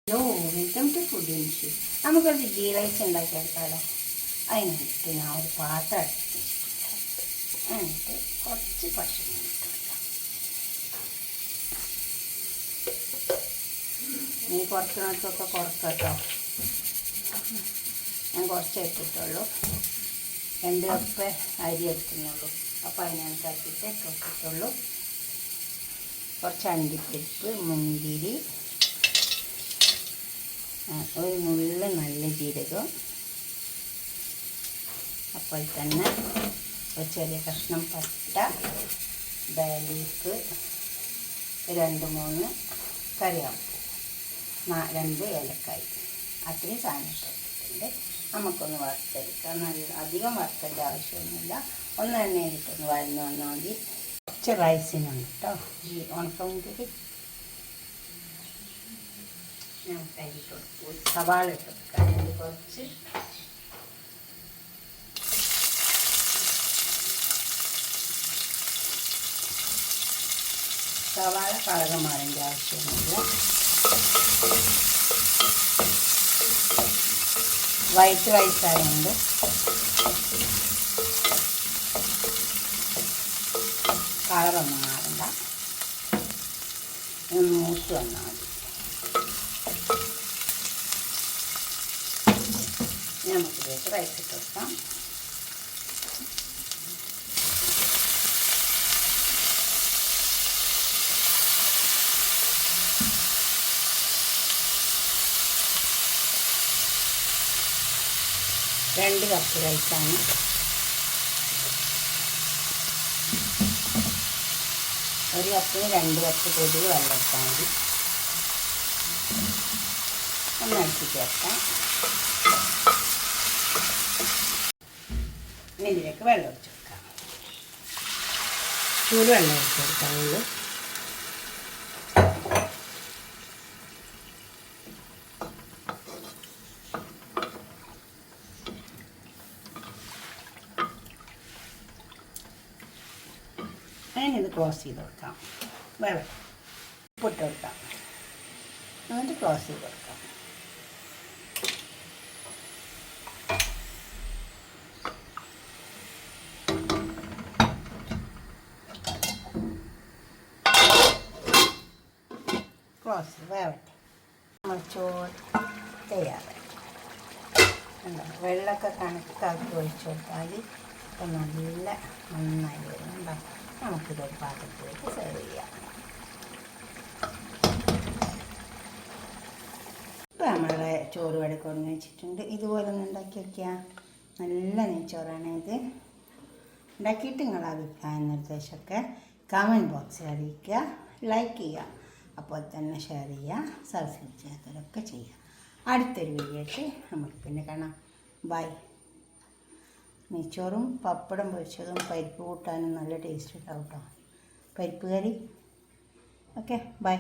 Hello, welcome to food ഇൻഷി. നമുക്കൊരു ghee rice ഉണ്ടാക്കിയെടുക്കാമല്ലോ. അതിനായിട്ട് ഞാൻ ഒരു പാത്രം എടുത്ത് എന്നിട്ട് കുറച്ച് പശു ഇട്ട് കൊടുക്കാം. നീ കുറച്ചിനൊക്കെ കുറക്കട്ടോ. ഞാൻ കുറച്ച് ഇട്ടിട്ടുള്ളൂ. 2 കപ്പ് അരി എടുക്കുന്നുള്ളൂ. അപ്പോൾ അതിനനുസരിച്ചിട്ട് ഇട്ടിട്ടുള്ളൂ. കുറച്ച് അണ്ടിപ്പരിപ്പ്, മുന്തിരി, ഒരു നുള്ള നല്ല ജീരകം, അപ്പോൾ തന്നെ ഒരു ചെറിയ കഷ്ണം പട്ട, ബേ ലീഫ്, 2-3 കറിവേപ്പില, 2 ഏലക്കായ്, അത്രയും സാധനം ഇട്ടിട്ടുണ്ട്. നമുക്കൊന്ന് വറുത്തെടുക്കാം. നല്ല അധികം വറുത്തേണ്ട ആവശ്യമൊന്നുമില്ല. ഒന്ന് എണ്ണയിലിട്ടൊന്ന് വഴന്ന് വന്നാൽ മതി. കുറച്ച് റൈസിനുണ്ട് കേട്ടോ, ഈ ഉണക്കമുന്തിരി ഞാൻ തരിട്ട് കൊടുക്കും. സവാള ഇട്ട് കൊടുക്കാം. കുറച്ച് സവാള കളറ് മാറേണ്ട ആവശ്യമൊന്നുമില്ല. വൈറ്റ് റൈസ് ആയതുകൊണ്ട് കളറൊന്നും മാറണ്ട. മൂത്ത് വന്നാൽ മതി. നമുക്കിതിലേക്ക് റൈസ് ഇട്ട് കൊടുക്കാം. രണ്ട് കപ്പ് റൈസാണ്. ഒരു കപ്പിന് 2 കപ്പ് പൊടി വെള്ളം എടുത്താൽ മതി. ഒന്ന് അടിച്ച് ചേർക്കാം. ഇതിലേക്ക് വെള്ളം ഒഴിച്ച് കൊടുക്കാം. ചൂടുവെള്ളം ഒഴിച്ച് കൊടുക്കാവുള്ളൂ. അതിനിത് ക്ലോസ് ചെയ്ത് കൊടുക്കാം. വെള്ളം ഉപ്പിട്ട് കൊടുക്കാം. എന്നിട്ട് ക്ലോസ് ചെയ്ത് കൊടുക്കാം. ക്ലോസ് വേവട്ടെ. നമ്മൾ ചോറ് തയ്യാറായി. വെള്ളമൊക്കെ കണക്കാക്കി ഒഴിച്ചു കൊടുത്താൽ ഇപ്പം നല്ല നന്നായി വരുന്നുണ്ടാവും. നമുക്കിതൊരു പാത്രത്തിലേക്ക് സെർവ് ചെയ്യാം. ഇപ്പം നമ്മളുടെ ചോറ് ഇവിടെ കുറഞ്ഞ് വെച്ചിട്ടുണ്ട്. ഇതുപോലെ ഒന്ന് ഉണ്ടാക്കി വയ്ക്കുക. നല്ല നെയ്ച്ചോറാണ് ഇത്. ഉണ്ടാക്കിയിട്ട് നിങ്ങളുടെ അഭിപ്രായം നിർദ്ദേശമൊക്കെ കമൻറ്റ് ബോക്സിൽ അറിയിക്കുക. ലൈക്ക് ചെയ്യുക. അപ്പോൾ തന്നെ ഷെയർ ചെയ്യുക. സബ്സ്ക്രൈബ് ചെയ്യാത്തവരൊക്കെ ചെയ്യുക. അടുത്തൊരു വീഡിയോയ്ക്ക് നമുക്ക് പിന്നെ കാണാം. ബൈ. നെയ്ച്ചോറും പപ്പടം പൊരിച്ചതും പരിപ്പ് കൂട്ടാനും നല്ല ടേസ്റ്റ് ഉണ്ടാവും കേട്ടോ. പരിപ്പ് കറി. Okay, by.